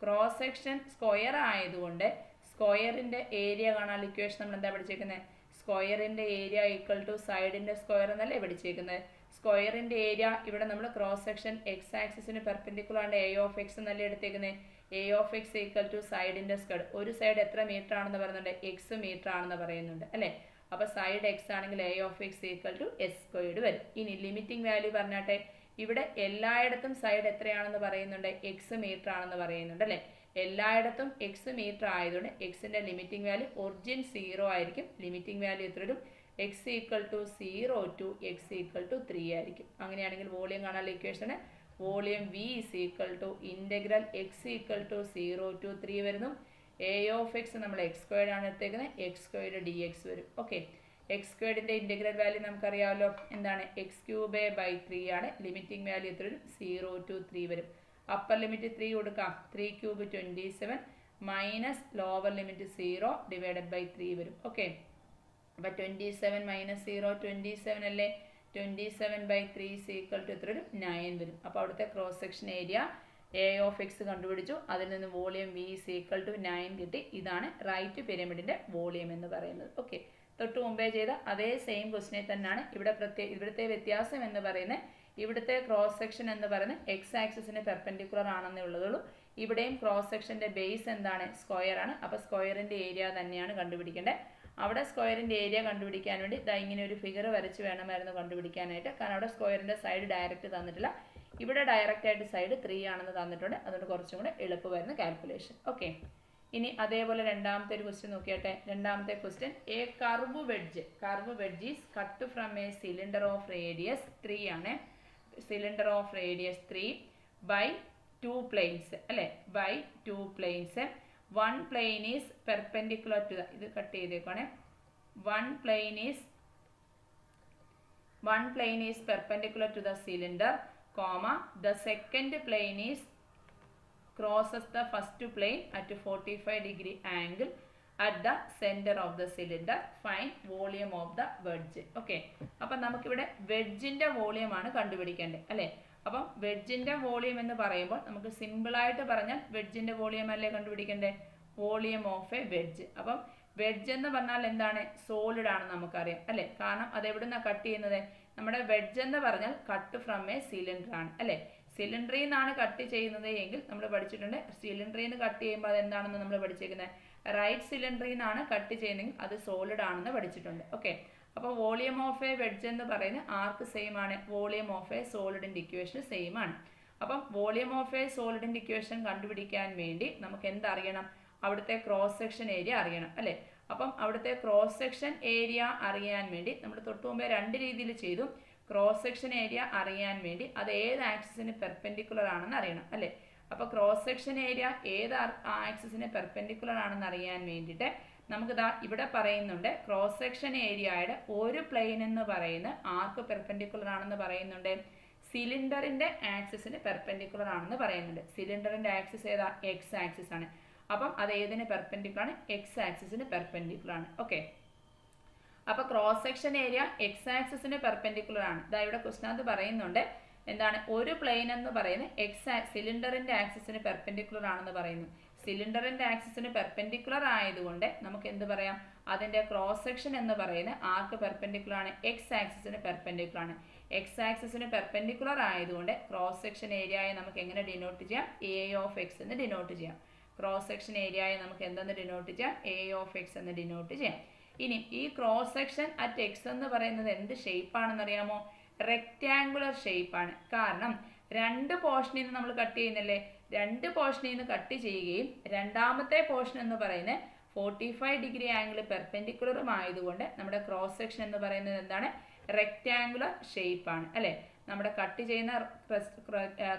ക്രോസ് സെക്ഷൻ സ്ക്വയർ ആയതുകൊണ്ട് സ്ക്വയറിന്റെ ഏരിയ കാണാൻ ഇക്വേഷൻ നമ്മൾ എന്താ പഠിച്ചേക്കുന്നത്, സ്ക്വയറിന്റെ ഏരിയ ഈക്വൽ ടു സൈഡിന്റെ സ്ക്വയർ എന്നല്ലേ പഠിച്ചേക്കുന്നത്. സ്ക്വയറിന്റെ ഏരിയ ഇവിടെ നമ്മൾ ക്രോസ് സെക്ഷൻ എക്സ് ആക്സിസിന് പെർപെൻഡിക്കുലർ ആണ് എ ഓഫ് എക്സ് എന്നല്ലേ എടുത്തേക്കുന്നത്. A of X equal to സൈഡിന്റെ സ്ക്വയർ. ഒരു സൈഡ് എത്ര മീറ്റർ ആണെന്ന് പറയുന്നുണ്ട്, എക്സ് മീറ്റർ ആണെന്ന് പറയുന്നുണ്ട് അല്ലേ. അപ്പൊ സൈഡ് എക്സ് ആണെങ്കിൽ A of X equal to S squared വരും. ഇനി ലിമിറ്റിംഗ് വാല്യൂ പറഞ്ഞാട്ടെ, ഇവിടെ എല്ലായിടത്തും സൈഡ് എത്രയാണെന്ന് പറയുന്നുണ്ട്, എക്സ് മീറ്റർ ആണെന്ന് പറയുന്നുണ്ട് അല്ലേ. എല്ലായിടത്തും എക്സ് മീറ്റർ ആയതുകൊണ്ട് എക്സിന്റെ ലിമിറ്റിംഗ് വാല്യൂ ഒറിജിൻ 0 ആയിരിക്കും. ലിമിറ്റിംഗ് വാല്യൂ എത്ര വരും, X equal to 0 to X equal to 3 ആയിരിക്കും. അങ്ങനെയാണെങ്കിൽ വോളിയം കാണാനുള്ള equation volume V is equal to integral X equal to 0 to 3 വരുന്നു. എ ഓഫ് എക്സ് നമ്മൾ എക്സ് സ്ക്വയർഡ് ആണ് എടുത്തേക്കുന്നത്, എക്സ് സ്ക്വയർഡ് ഡി എക്സ് വരും. ഓക്കെ, എക്സ് സ്ക്വയർഡിന്റെ ഇൻ്റഗ്രൽ വാല്യൂ നമുക്കറിയാമല്ലോ എന്താണ്, എക്സ് ക്യൂബ് ബൈ 3 ആണ്. ലിമിറ്റിംഗ് വാല്യൂ എത്ര വരും, 0 ടു 3 വരും. അപ്പർ ലിമിറ്റ് 3 കൊടുക്കാം, 3 cube 27 minus lower limit 0 divided by 3 വരും. ഓക്കെ, അപ്പം 27 മൈനസ് 0 27 അല്ലേ. 27 ബൈ 3 ഈസ് ഈക്വൽ ടു എത്ര വരും, 9 വരും. അപ്പോൾ അവിടുത്തെ cross section area A of X കണ്ടുപിടിച്ചു. അതിൽ നിന്ന് volume V is equal to 9 കിട്ടി. ഇതാണ് റൈറ്റ് പിരമിഡിന്റെ വോളിയം എന്ന് പറയുന്നത്. ഓക്കെ, തൊട്ട് മുമ്പേ ചെയ്ത അതേ സെയിം ക്വസ്റ്റിനെ തന്നെയാണ് ഇവിടുത്തെ വ്യത്യാസം എന്ന് പറയുന്നത്, ഇവിടുത്തെ ക്രോസ് സെക്ഷൻ എന്ന് പറയുന്നത് എക്സ് ആക്സിസിന് പെർപെൻഡിക്കുലർ ആണെന്നേ ഉള്ളതുള്ളൂ. ഇവിടെയും ക്രോസ് സെക്ഷന്റെ ബേസ് എന്താണ്, സ്ക്വയർ ആണ്. അപ്പോൾ സ്ക്വയറിന്റെ ഏരിയ തന്നെയാണ് കണ്ടുപിടിക്കേണ്ടത്. അവിടെ സ്ക്വയറിന്റെ ഏരിയ കണ്ടുപിടിക്കാൻ വേണ്ടി ഇങ്ങനെ ഒരു ഫിഗർ വരച്ച് വേണമായിരുന്നു കണ്ടുപിടിക്കാനായിട്ട്. കാരണം അവിടെ സ്ക്വയറിന്റെ സൈഡ് ഡയറക്റ്റ് തന്നിട്ടില്ല, ഇവിടെ ഡയറക്റ്റ് ആയിട്ട് സൈഡ് 3 ആണെന്ന് തന്നിട്ടുണ്ട്. അതുകൊണ്ട് കുറച്ചും കൂടെ എളുപ്പമായിരുന്നു കാൽക്കുലേഷൻ. ഓക്കെ, ഇനി അതേപോലെ രണ്ടാമത്തെ ഒരു ക്വസ്റ്റ്യൻ നോക്കിയാട്ടെ. രണ്ടാമത്തെ question, a curve wedge is cut from a cylinder of radius 3 ആണ്. Cylinder of radius 3 by 2 planes അല്ലേ, by 2 planes. One plane is perpendicular to the, ഇത് കട്ട് ചെയ്തേക്കാണ്. One plane is perpendicular to the cylinder, comma, the second plane is crosses the first plane at 45-degree angle at the center of the cylinder. Find volume of the wedge. Okay, അപ്പം നമുക്കിവിടെ വെഡ്ജിന്റെ വോളിയം ആണ് കണ്ടുപിടിക്കേണ്ടത് അല്ലേ. അപ്പം വെഡ്ജിന്റെ വോളിയം എന്ന് പറയുമ്പോൾ നമുക്ക് സിമ്പിളായിട്ട് പറഞ്ഞാൽ വെഡ്ജിന്റെ വോളിയം അല്ലേ കണ്ടുപിടിക്കേണ്ടത്, വോളിയം ഓഫ് എ വെഡ്ജ്. അപ്പം വെഡ്ജ് എന്ന് പറഞ്ഞാൽ എന്താണ്, സോളിഡ് ആണെന്ന് നമുക്കറിയാം അല്ലേ. കാരണം അത് എവിടുന്നാണ് കട്ട് ചെയ്യുന്നത്, നമ്മുടെ വെഡ്ജ് എന്ന് പറഞ്ഞാൽ കട്ട് ഫ്രം എ സിലിണ്ടർ ആണ് അല്ലേ. സിലിണ്ടറിൽ നിന്നാണ് കട്ട് ചെയ്യുന്നത് എങ്കിൽ നമ്മൾ പഠിച്ചിട്ടുണ്ട്, സിലിണ്ടറിൽ നിന്ന് കട്ട് ചെയ്യുമ്പോൾ അതെന്താണെന്ന് നമ്മൾ പഠിച്ചേക്കുന്നത്, റൈറ്റ് സിലിണ്ടറിൽ നിന്നാണ് കട്ട് ചെയ്യുന്നതെങ്കിൽ അത് സോളിഡ് ആണെന്ന് പഠിച്ചിട്ടുണ്ട്. ഓക്കെ, അപ്പോൾ വോളിയം ഓഫ് എ വെഡ്ജ് എന്ന് പറയുന്നത് ആർക്ക് സെയിം ആണ്, വോളിയം ഓഫ് എ സോളിഡിന്റെ ഇക്വേഷൻ സെയിം ആണ്. അപ്പം വോളിയം ഓഫ് എ സോളിഡിന്റെ ഇക്വേഷൻ കണ്ടുപിടിക്കാൻ വേണ്ടി നമുക്ക് എന്തറിയണം, അവിടുത്തെ ക്രോസ് സെക്ഷൻ ഏരിയ അറിയണം അല്ലേ. അപ്പം അവിടുത്തെ ക്രോസ് സെക്ഷൻ ഏരിയ അറിയാൻ വേണ്ടി നമ്മൾ തൊട്ട് മുമ്പേ 2 രീതിയിൽ ചെയ്തു. ക്രോസ് സെക്ഷൻ ഏരിയ അറിയാൻ വേണ്ടി അത് ഏത് ആക്സിസിന് പെർപെൻഡിക്കുലർ ആണെന്ന് അറിയണം അല്ലേ. അപ്പോൾ ക്രോസ് സെക്ഷൻ ഏരിയ ഏത് ആക്സിസിന് പെർപെൻഡിക്കുലർ ആണെന്ന് അറിയാൻ വേണ്ടിയിട്ട് നമുക്കിതാ ഇവിടെ പറയുന്നുണ്ട്, ക്രോസ് സെക്ഷൻ ഏരിയയുടെ ഒരു പ്ലെയിൻ എന്ന് പറയുന്ന ആർക്ക് പെർപെൻഡിക്കുലർ ആണെന്ന് പറയുന്നുണ്ട്, സിലിണ്ടറിന്റെ ആക്സിസിന് പെർപെൻഡിക്കുലർ ആണെന്ന് പറയുന്നുണ്ട്. സിലിണ്ടറിന്റെ ആക്സിസ് ഏതാ, എക്സ് ആക്സിസ് ആണ്. അപ്പം അത് ഏതിന് പെർപെൻഡിക്കുലർ ആണ്, എക്സ് ആക്സിസിന് പെർപെൻഡിക്കുലർ ആണ്. ഓക്കെ, അപ്പോൾ ക്രോസ് സെക്ഷൻ ഏരിയ എക്സ് ആക്സിസിന് പെർപെൻഡിക്കുലർ ആണ്. ഇതാ ഇവിടെ ക്വസ്റ്റിനകത്ത് പറയുന്നുണ്ട് എന്താണ്, ഒരു പ്ലെയിൻ എന്ന് പറയുന്നത് സിലിണ്ടറിന്റെ ആക്സിസിന് പെർപെൻഡിക്കുലർ ആണെന്ന് പറയുന്നു. സിലിണ്ടറിന്റെ ആക്സിസിന് പെർപെൻഡിക്കുലർ ആയതുകൊണ്ട് നമുക്ക് എന്ത് പറയാം, അതിന്റെ ക്രോസ് സെക്ഷൻ എന്ന് പറയുന്നത് ആർക്ക് പെർപെൻഡിക്കുലർ ആണ്, എക്സ് ആക്സിസിന് പെർപെൻഡിക്കുലർ ആണ്. എക്സ് ആക്സിസിന് പെർപെൻഡിക്കുലർ ആയതുകൊണ്ട് ക്രോസ് സെക്ഷൻ ഏരിയയെ നമുക്ക് എങ്ങനെ ഡിനോട്ട് ചെയ്യാം, എ ഓഫ് എക്സ് എന്ന് ഡിനോട്ട് ചെയ്യാം. ക്രോസ് സെക്ഷൻ ഏരിയയെ നമുക്ക് എന്തെന്ന് ഡിനോട്ട് ചെയ്യാം, എ ഓഫ് എക്സ് എന്ന് ഡിനോട്ട് ചെയ്യാം. ഇനി ഈ ക്രോസ് സെക്ഷൻ അറ്റ് എക്സ് എന്ന് പറയുന്നത് എന്ത് ഷേപ്പ് ആണെന്ന് അറിയാമോ, റെക്റ്റാങ്കുലർ ഷേപ്പ് ആണ്. കാരണം 2 പോർഷനിൽ നിന്ന് നമ്മൾ കട്ട് ചെയ്യുന്നില്ലേ, 2 പോർഷനിൽ നിന്ന് കട്ട് ചെയ്യുകയും രണ്ടാമത്തെ പോർഷൻ എന്ന് പറയുന്നത് 45-degree ആംഗിൾ പെർപെൻഡിക്കുലറും ആയതുകൊണ്ട് നമ്മുടെ ക്രോസ് സെക്ഷൻ എന്ന് പറയുന്നത് എന്താണ്, റെക്റ്റാങ്കുലർ ഷേപ്പ് ആണ് അല്ലേ. നമ്മുടെ കട്ട് ചെയ്യുന്ന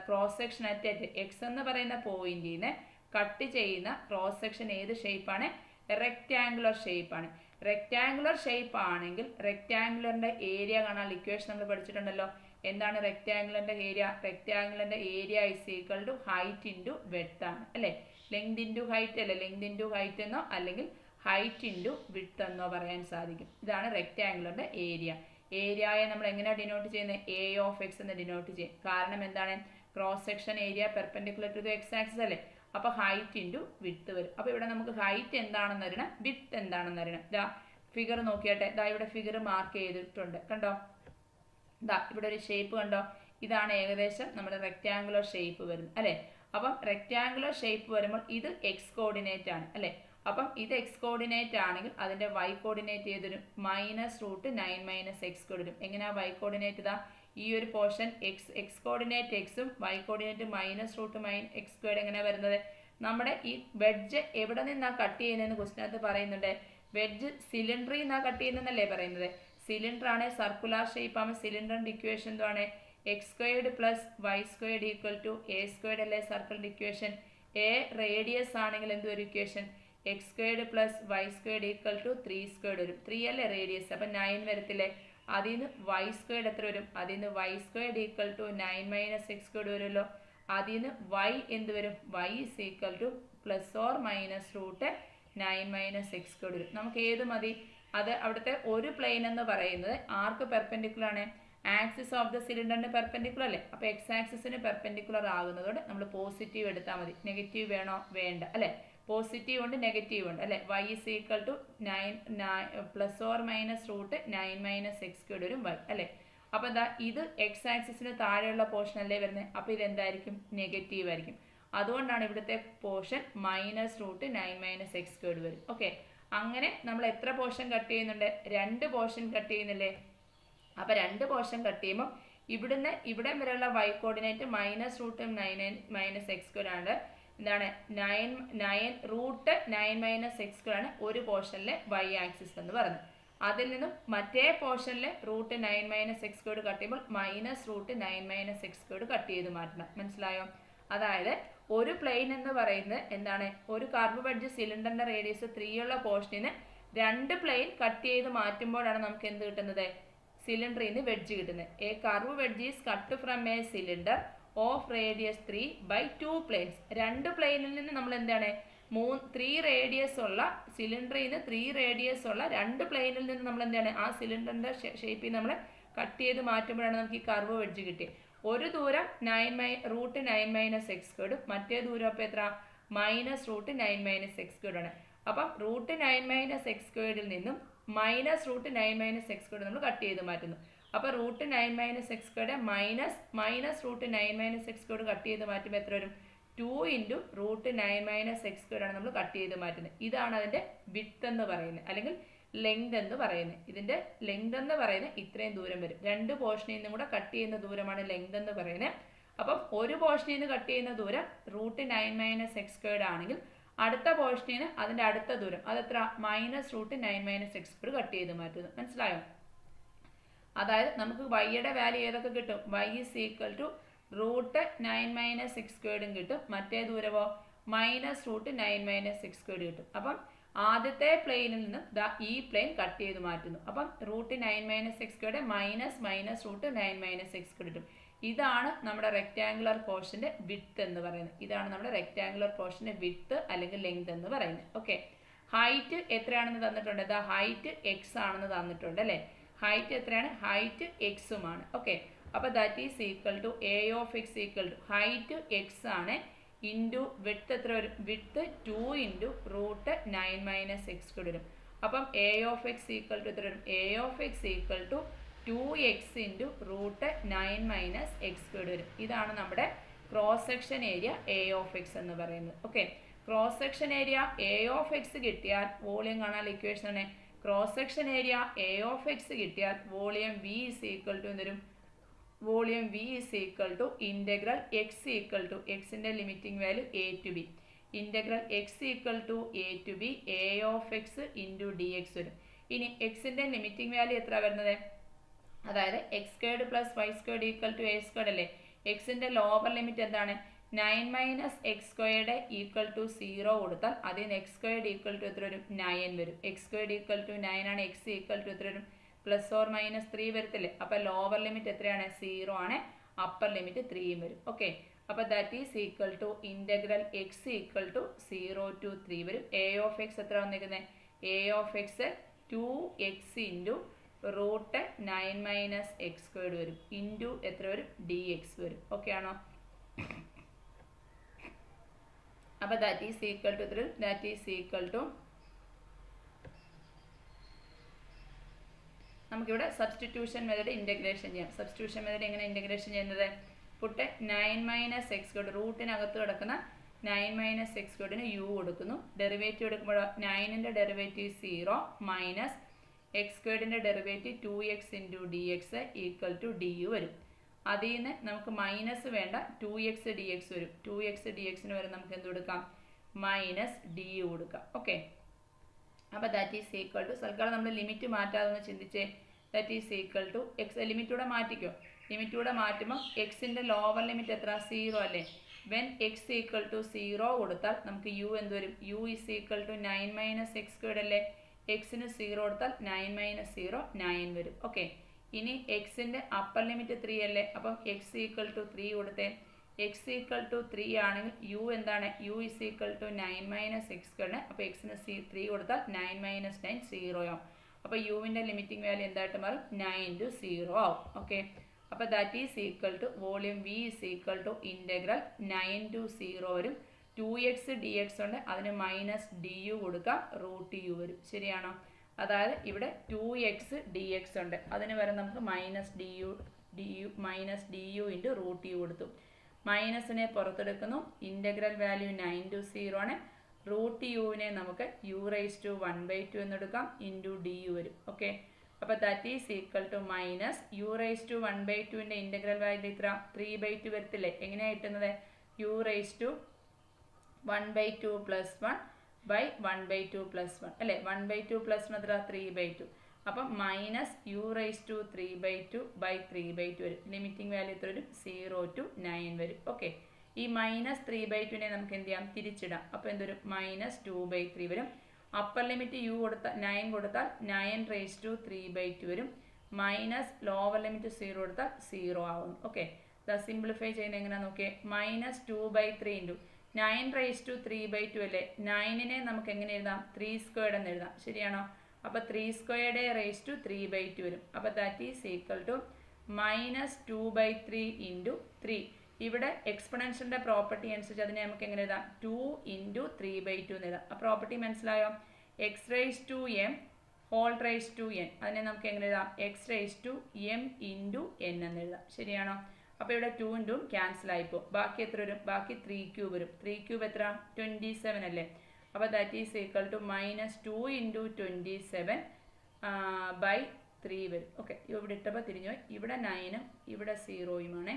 ക്രോസ് സെക്ഷൻ അറ്റ് എക്സ് എന്ന് പറയുന്ന പോയിന്റിൽ നിന്ന് കട്ട് ചെയ്യുന്ന ക്രോസ് സെക്ഷൻ ഏത് ഷേപ്പാണ്? റെക്റ്റാങ്കുലർ ഷേപ്പാണ്. റെക്റ്റാങ്കുലർ ഷേപ്പ് ആണെങ്കിൽ റെക്റ്റാങ്കുലറിന്റെ ഏരിയ കാണാൻ ഇക്വേഷൻ നമ്മൾ പഠിച്ചിട്ടുണ്ടല്ലോ. എന്താണ് റെക്റ്റാങ്കുലറിന്റെ ഏരിയ? റെക്റ്റാങ്കുലറിന്റെ area is equal to height into width ആണ് അല്ലേ? ലെങ്ത് ഇൻറ്റു ഹൈറ്റ് അല്ലേ? ലെങ്ത് ഇൻറ്റു ഹൈറ്റ് എന്നോ അല്ലെങ്കിൽ ഹൈറ്റ് ഇൻറ്റു വിഡ്ത്ത് എന്നോ പറയാൻ സാധിക്കും. ഇതാണ് റെക്റ്റാങ്കുലറിന്റെ ഏരിയ. ഏരിയയെ നമ്മൾ എങ്ങനെയാണ് ഡിനോട്ട് ചെയ്യുന്നത്? എ ഓഫ് എക്സ് എന്ന് ഡിനോട്ട് ചെയ്യും. കാരണം എന്താണ്? Cross section area perpendicular to the X axis അല്ലേ? അപ്പോൾ ഹൈറ്റ് ഇൻറ്റു വിഡ്ത്ത് വരും. അപ്പോൾ ഇവിടെ നമുക്ക് ഹൈറ്റ് എന്താണെന്ന് അറിയണം, വിഡ്ത്ത് എന്താണെന്ന് അറിയണം. ഇതാ ഫിഗർ നോക്കിയാട്ടെ. ഇതാ ഇവിടെ ഫിഗർ മാർക്ക് ചെയ്തിട്ടുണ്ട്, കണ്ടോ? ഇതാ ഇവിടെ ഒരു ഷേപ്പ് കണ്ടോ? ഇതാണ് ഏകദേശം നമ്മുടെ റെക്റ്റാങ്കുലർ ഷേപ്പ് വരുന്നത് അല്ലേ? അപ്പം റെക്റ്റാങ്കുലർ ഷേപ്പ് വരുമ്പോൾ ഇത് എക്സ് കോർഡിനേറ്റ് ആണ് അല്ലേ? അപ്പം ഇത് എക്സ് കോർഡിനേറ്റ് ആണെങ്കിൽ അതിന്റെ വൈ കോർഡിനേറ്റ് ഏതൊരും -√9 - x വരും. എങ്ങനെയാ വൈ കോർഡിനേറ്റ്? ഇതാ ഈ ഒരു പോർഷൻ എക്സ് കോർഡിനേറ്റ് എക്സും വൈ കോർഡിനേറ്റ് -√9 എങ്ങനെയാ വരുന്നത്? നമ്മുടെ ഈ വെഡ്ജ് എവിടെ നിന്നാണ് കട്ട് ചെയ്യുന്നതെന്ന് ക്വസ്റ്റിനകത്ത് പറയുന്നുണ്ട്. വെഡ്ജ് സിലിണ്ടറിൽ നിന്നാണ് കട്ട് ചെയ്യുന്നതെന്നല്ലേ പറയുന്നത്? സിലിണ്ടർ ആണ്, സർക്കുലർ ഷേപ്പ് ആണ്. സിലിണ്ടറിന്റെ ഇക്വേഷൻ എന്താണ്? x² + y² = a² അല്ലേ സർക്കിളിന്റെ ഇക്വേഷൻ? എ റേഡിയസ് ആണെങ്കിൽ എന്ത് വരും ഇക്വേഷൻ? x² + y² = 3² വരും. 3 അല്ലേ റേഡിയസ്, അപ്പം 9 വരത്തില്ലേ? അതിൽ നിന്ന് y² എത്ര വരും? അതിൽ നിന്ന് y² = 9 - x² വരുമല്ലോ. അതിൽ നിന്ന് y എന്ത് വരും? y = ±√9 - x² വരും. നമുക്ക് ഏത് മതി? അത് അവിടുത്തെ ഒരു പ്ലെയിൻ എന്ന് പറയുന്നത് ആർക്ക് പെർപെൻഡിക്കുലർ ആണ്? ആക്സിസ് ഓഫ് ദ സിലിണ്ടറിന് പെർപെൻഡിക്കുലർ അല്ലേ? അപ്പോൾ എക്സ് ആക്സിസിന് പെർപെൻഡിക്കുലർ ആകുന്നതോടെ നമ്മൾ പോസിറ്റീവ് എടുത്താൽ മതി. നെഗറ്റീവ് വേണോ? വേണ്ട അല്ലേ? പോസിറ്റീവ് ഉണ്ട്, നെഗറ്റീവ് ഉണ്ട് അല്ലേ? y = 9 ± √9 - x² വരും y അല്ലേ? അപ്പോൾ എന്താ ഇത് എക്സ് ആക്സിസിന് താഴെയുള്ള പോർഷൻ അല്ലേ വരുന്നത്? അപ്പോൾ ഇതെന്തായിരിക്കും? നെഗറ്റീവ് ആയിരിക്കും. അതുകൊണ്ടാണ് ഇവിടുത്തെ പോർഷൻ -√9 - x² വരും. ഓക്കെ, അങ്ങനെ നമ്മൾ എത്ര പോർഷൻ കട്ട് ചെയ്യുന്നുണ്ട്? 2 പോർഷൻ കട്ട് ചെയ്യുന്നില്ലേ? അപ്പോൾ 2 പോർഷൻ കട്ട് ചെയ്യുമ്പോൾ ഇവിടുന്ന് ഇവിടെ വരെയുള്ള വൈ കോർഡിനേറ്റ് -√9 - x² ആണ്. എന്താണ്? 9 √9 - x² ആണ് ഒരു പോർഷനിലെ വൈ ആക്സിസ് എന്ന് പറയുന്നത്. അതിൽ നിന്നും മറ്റേ പോർഷനിലെ √9 - x² കട്ട് ചെയ്യുമ്പോൾ -√9 - x² കട്ട് ചെയ്ത് മാറ്റണം. മനസ്സിലായോ? അതായത് ഒരു പ്ലെയിൻ എന്ന് പറയുന്നത് എന്താണ്? ഒരു കർവ് വെഡ്ജ് സിലിണ്ടറിന്റെ റേഡിയസ് 3 ഉള്ള പോർഷനിൽ നിന്ന് 2 പ്ലെയിൻ കട്ട് ചെയ്ത് മാറ്റുമ്പോഴാണ് നമുക്ക് എന്ത് കിട്ടുന്നത്? സിലിണ്ടറിൽ നിന്ന് വെഡ്ജ് കിട്ടുന്നത്. A curve wedge is cut from a cylinder of radius 3 by 2 planes. 2 പ്ലെയിനിൽ നിന്ന് നമ്മൾ എന്താണ്? 3 റേഡിയസ് ഉള്ള സിലിണ്ടറിൽ നിന്ന് 3 റേഡിയസ് ഉള്ള 2 പ്ലെയിനിൽ നിന്ന് നമ്മൾ എന്താണ്? ആ സിലിണ്ടറിന്റെ ഷേപ്പിൽ നമ്മൾ കട്ട് ചെയ്ത് മാറ്റുമ്പോഴാണ് നമുക്ക് ഈ കർവ് വെഡ്ജ് കിട്ടിയത്. ഒരു ദൂരം √9 - x², മറ്റേ ദൂരം അപ്പോൾ എത്ര? -√9 - x² ആണ്. അപ്പം √9 - x² നിന്നും -√9 - x² നമ്മൾ കട്ട് ചെയ്ത് മാറ്റുന്നു. അപ്പോൾ √9 - x² -√9 - x² കട്ട് ചെയ്ത് മാറ്റുമ്പോൾ എത്ര വരും? 2 × √9 - x² ആണ് നമ്മൾ കട്ട് ചെയ്ത് മാറ്റുന്നത്. ഇതാണ് അതിൻ്റെ വിഡ്ത്ത് എന്ന് പറയുന്നത്, അല്ലെങ്കിൽ ലെങ്ത് എന്ന് പറയുന്നത്. ഇതിൻ്റെ ലെങ്ത് എന്ന് പറയുന്നത് ഇത്രയും ദൂരം വരും. 2 പോർഷനിൽ നിന്നും കൂടെ കട്ട് ചെയ്യുന്ന ദൂരമാണ് ലെങ്ത് എന്ന് പറയുന്നത്. അപ്പം ഒരു പോർഷനിൽ നിന്ന് കട്ട് ചെയ്യുന്ന ദൂരം √9 - x² ആണെങ്കിൽ അടുത്ത പോർഷനിൽ നിന്ന് അതിൻ്റെ അടുത്ത ദൂരം അതെത്ര? -√9 - x² കട്ട് ചെയ്ത് മാറ്റുന്നു. മനസ്സിലായോ? അതായത് നമുക്ക് വൈയുടെ വാല്യൂ ഏതൊക്കെ കിട്ടും? y = √9 - x² കിട്ടും. മറ്റേ ദൂരമോ -√9 - x² കിട്ടും. അപ്പം ആദ്യത്തെ പ്ലെയിനിൽ നിന്ന് ഈ പ്ലെയിൻ കട്ട് ചെയ്ത് മാറ്റുന്നു. അപ്പം √9 - x² -√9 - x² കിട്ടും. ഇതാണ് നമ്മുടെ റെക്റ്റാങ്കുലർ പോർഷന്റെ വിഡ്ത്ത് എന്ന് പറയുന്നത്. ഇതാണ് നമ്മുടെ റെക്റ്റാങ്കുലർ പോർഷന്റെ വിഡ്ത്ത് അല്ലെങ്കിൽ ലെങ്ത് എന്ന് പറയുന്നത്. ഓക്കെ, ഹൈറ്റ് എത്രയാണെന്ന് തന്നിട്ടുണ്ട്? ദാ ഹൈറ്റ് എക്സ് ആണെന്ന് തന്നിട്ടുണ്ട് അല്ലേ? ഹൈറ്റ് എത്രയാണ്? ഹൈറ്റ് എക്സുമാണ്. ഓക്കെ, അപ്പോൾ that is equal to A of X equal to height X ആണ് ഇൻറ്റു വിഡ്ത്ത് എത്ര വരും? വിഡ്ത്ത് 2 × √9 - x² വരും. അപ്പം A of X equal to എത്ര വരും? A of X equal to 2x × √9 - x² വരും. ഇതാണ് നമ്മുടെ cross section area A of X എന്ന് പറയുന്നത്. Okay, cross section area A of X കിട്ടിയാൽ വോളിയം കാണാൻ ഇക്വേഷൻ ആണ്. Cross section area A of X കിട്ടിയാൽ വോളിയം v = എന്തുവരും? വോളിയം v = ഇൻ്റഗ്രൽ x = എക്സിൻ്റെ limiting value a to b integral x = a to b a of x × dx വരും. ഇനി എക്സിൻ്റെ ലിമിറ്റിംഗ് വാല്യൂ എത്ര വരുന്നത്? അതായത് x² + y² = a² അല്ലേ? എക്സിൻ്റെ ലോവർ ലിമിറ്റ് എന്താണ്? 9 minus X squared equal to 0 കൊടുത്താൽ അതിൽ നിന്ന് എക്സ് സ്ക്വയർഡ് ഈക്വൽ ടു എത്ര വരും? 9 വരും. എക്സ് സ്ക്വയർഡ് ഈക്വൽ ടു 9 ആണ്. എക്സ് ഈക്വൽ ടു എത്ര വരും? പ്ലസ് ഓർ മൈനസ് 3 വരത്തില്ലേ? അപ്പോൾ ലോവർ ലിമിറ്റ് എത്രയാണ്? 0 ആണ്. അപ്പർ ലിമിറ്റ് 3 വരും. ഓക്കെ, അപ്പോൾ that is equal to integral X equal to 0 to 3 വരും. എ ഓഫ് എക്സ് എത്ര വന്നിരിക്കുന്നത്? A of X 2x into root 9 minus X squared വരും. ഇൻറ്റു എത്ര വരും? dx വരും. ഓക്കെ ആണോ? അപ്പോൾ ദാറ്റ് ഈസ് ഈക്വൽ ടു എത്ര? ദാറ്റ് ഈസ് ഈക്വൽ ടു നമുക്കിവിടെ സബ്സ്റ്റിറ്റ്യൂഷൻ മെത്തേഡ് ഇൻ്റഗ്രേഷൻ ചെയ്യാം. സബ്സ്റ്റിറ്റ്യൂഷൻ മെത്തേഡ് എങ്ങനെ ഇൻ്റഗ്രേഷൻ ചെയ്യുന്നത്? പുട്ട് 9 മൈനസ് എക്സ് സ്ക്വയർഡ് റൂട്ടിനകത്ത് കിടക്കുന്ന 9 മൈനസ് എക്സ് സ്ക്വയർഡിന് യു കൊടുക്കുന്നു. ഡെറിവേറ്റീവ് എടുക്കുമ്പോൾ 9ൻ്റെ ഡെറിവേറ്റീവ് 0 മൈനസ് എക്സ് സ്ക്വയർഡിൻ്റെ derivative 2x into D X equal to D U വരും. അതിൽ നിന്ന് നമുക്ക് മൈനസ് വേണ്ട 2x dx വരും. 2x dxന് വരെ നമുക്ക് എന്ത് കൊടുക്കാം? മൈനസ് ഡി യു കൊടുക്കാം. ഓക്കെ, അപ്പോൾ ദാറ്റ് ഈസ് ഈക്വൽ ടു തൽക്കാലം നമ്മൾ ലിമിറ്റ് മാറ്റാതെ ഒന്ന് ചിന്തിച്ചേ. That is equal to X ലിമിറ്റൂടെ മാറ്റിക്കോ. ലിമിറ്റൂടെ മാറ്റുമ്പോൾ എക്സിൻ്റെ ലോവർ ലിമിറ്റ് എത്ര? 0 അല്ലേ? വെൻ എക്സ് ഈക്വൽ ടു 0 കൊടുത്താൽ നമുക്ക് യു എന്ത് വരും? U is equal to 9 minus X squared അല്ലേ? എക്സിന് 0 കൊടുത്താൽ 9 മൈനസ് 0 9 വരും. ഓക്കെ, ഇനി എക്സിൻ്റെ അപ്പർ ലിമിറ്റ് 3 അല്ലേ? അപ്പം എക്സ് ഈക്വൽ ടു 3 കൊടുത്തേ. എക്സ് ഈക്വൽ ടു 3 ആണെങ്കിൽ യു എന്താണ്? U is equal to 9 minus X സ്ക്വയറിന്. അപ്പോൾ എക്സിന് 3 കൊടുത്താൽ 9 മൈനസ് 9 0 ആവും. അപ്പോൾ യുവിൻ്റെ ലിമിറ്റിംഗ് വാല്യൂ എന്തായിട്ട് മാറും? 9 to 0 ആവും. ഓക്കെ, അപ്പോൾ that is equal to volume V is equal to integral 9 to 0 വരും. 2x dx ഉണ്ട്, അതിന് മൈനസ് ഡി യു കൊടുക്കാം, റൂട്ട് യു വരും. ശരിയാണോ? അതായത് ഇവിടെ 2x dx ഉണ്ട്, അതിന് വരെ നമുക്ക് minus D U into root U കൊടുത്തു. മൈനസിനെ പുറത്തെടുക്കുന്നു. ഇൻ്റഗ്രൽ വാല്യൂ 9 to 0 ആണ്. റൂട്ട് യുവിനെ നമുക്ക് u റൈസ് ടു 1/2 എന്നെടുക്കാം, ഇൻറ്റു ഡി യു വരും. ഓക്കെ, അപ്പോൾ that is equal to minus u rise to 1/2ൻ്റെ ഇൻ്റഗ്രൽ വാല്യൂ ഇത്ര 3/2 വരത്തില്ലേ? എങ്ങനെയാണ് കിട്ടുന്നത്? u rise to 1/2 plus 1 by 1/2 plus 1 അല്ലേ? 1/2 പ്ലസ് 1 എത്ര? 3/2. അപ്പം minus U rise to 3/2 by 3/2 വരും. ലിമിറ്റിംഗ് വാല്യൂ എത്ര വരും? 0 to 9 വരും. ഓക്കെ, ഈ മൈനസ് 3/2നെ നമുക്ക് എന്ത് ചെയ്യാം? തിരിച്ചിടാം. അപ്പോൾ എന്തൊരു? മൈനസ് 2/3 വരും. അപ്പർ ലിമിറ്റ് യു കൊടുത്താൽ 9 കൊടുത്താൽ 9 റൈസ് ടു 3/2 വരും. മൈനസ് ലോവർ ലിമിറ്റ് 0 കൊടുത്താൽ 0 ആവും. ഓക്കെ, സിംപ്ലിഫൈ ചെയ്യുന്നത് എങ്ങനെയാണെന്ന് നോക്കിയേ. മൈനസ് 2/3 ഇൻറ്റു 9 റൈസ് ടു 3/2 അല്ലേ? 9നെ നമുക്ക് എങ്ങനെ എഴുതാം? 3 സ്ക്വയർഡ് എന്ന് എഴുതാം. ശരിയാണോ? അപ്പോൾ 3 സ്ക്വയർഡ് റൈസ് ടു 3/2 വരും. അപ്പോൾ that is equal to minus 2/3 into 3. ഇവിടെ എക്സ്പൊണൻഷ്യലിൻ്റെ പ്രോപ്പർട്ടി അനുസരിച്ച് അതിനെ നമുക്ക് എങ്ങനെ എഴുതാം? 2 ഇൻറ്റു 3/2 എന്ന് എഴുതാം. ആ പ്രോപ്പർട്ടി മനസ്സിലായോ? X raise to M whole raise to N, അതിനെ നമുക്ക് എങ്ങനെ എഴുതാം? X raise to M into N എന്ന് എഴുതാം. ശരിയാണോ? അപ്പോൾ ഇവിടെ 2 ഇൻറ്റും ക്യാൻസൽ ആയിപ്പോൾ ബാക്കി എത്ര വരും? ബാക്കി 3³ വരും. 3³ എത്ര? 27 അല്ലേ? അപ്പോൾ that is equal to minus 2 into 27 by 3 വരും. ഓക്കെ, ഇവിടെ ഇട്ടപ്പോൾ തിരിഞ്ഞു പോയി. ഇവിടെ 9ഉം ഇവിടെ 0യുമാണേ.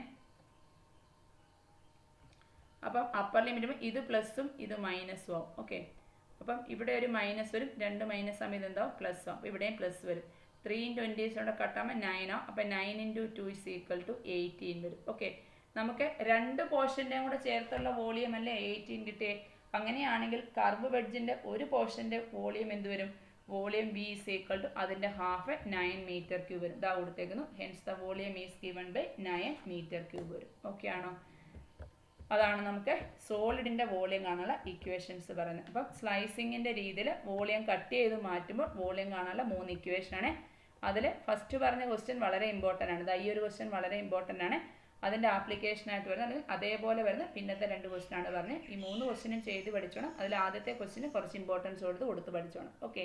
അപ്പം അപ്പർ ലിമിറ്റും ഇത് പ്ലസും ഇത് മൈനസും ആവും. ഓക്കെ, അപ്പം ഇവിടെ ഒരു മൈനസ് വരും, 2 മൈനസ് ആകുമ്പോൾ ഇതെന്താവും? പ്ലസ് ആവും. അപ്പോൾ ഇവിടെയും പ്ലസ് വരും. 3 × 27 കട്ടാകുമ്പോൾ 9 ആവും. അപ്പോൾ 9 ഇൻറ്റു 2 ഇസ് ഈക്വൽ ടു 18 വരും. ഓക്കെ, നമുക്ക് രണ്ട് പോർഷൻ്റെയും കൂടെ ചേർത്തുള്ള വോളിയം അല്ലേ 18 കിട്ടിയേ. അങ്ങനെയാണെങ്കിൽ കർവ് വെഡ്ജിൻ്റെ ഒരു പോർഷൻ്റെ വോളിയം എന്ത് വരും? Volume V is equal to അതിൻ്റെ ഹാഫ് 9 m³ വരും. ഇതാ കൊടുത്തേക്കുന്നു. Hence the volume is given by 9 m³ വരും. ഓക്കെ ആണോ? അതാണ് നമുക്ക് സോളിഡിൻ്റെ വോളിയം കാണാനുള്ള ഇക്വേഷൻസ് പറയുന്നത്. അപ്പം സ്ലൈസിങ്ങിൻ്റെ രീതിയിൽ വോളിയം കട്ട് ചെയ്ത് മാറ്റുമ്പോൾ വോളിയം കാണാനുള്ള 3 ഇക്വേഷനാണ്. അതിൽ ഫസ്റ്റ് പറഞ്ഞ ക്വസ്റ്റ്യൻ വളരെ ഇമ്പോർട്ടൻ്റ് ആണ്. ഈ ഒരു ക്വസ്റ്റ്യൻ വളരെ ഇമ്പോർട്ടൻ്റ് ആണ്. അതിൻ്റെ ആപ്ലിക്കേഷനായിട്ട് വരുന്നത് അല്ലെങ്കിൽ അതേപോലെ വരുന്ന പിന്നത്തെ 2 ക്വസ്റ്റ്യൻ ആണ് പറഞ്ഞത്. ഈ 3 ക്വസ്റ്റ്യനും ചെയ്ത് പഠിച്ചോണം. അതിൽ ആദ്യത്തെ ക്വസ്റ്റ്യന് കുറച്ച് ഇമ്പോർട്ടൻസ് കൊടുത്ത് പഠിച്ചോണം. ഓക്കെ.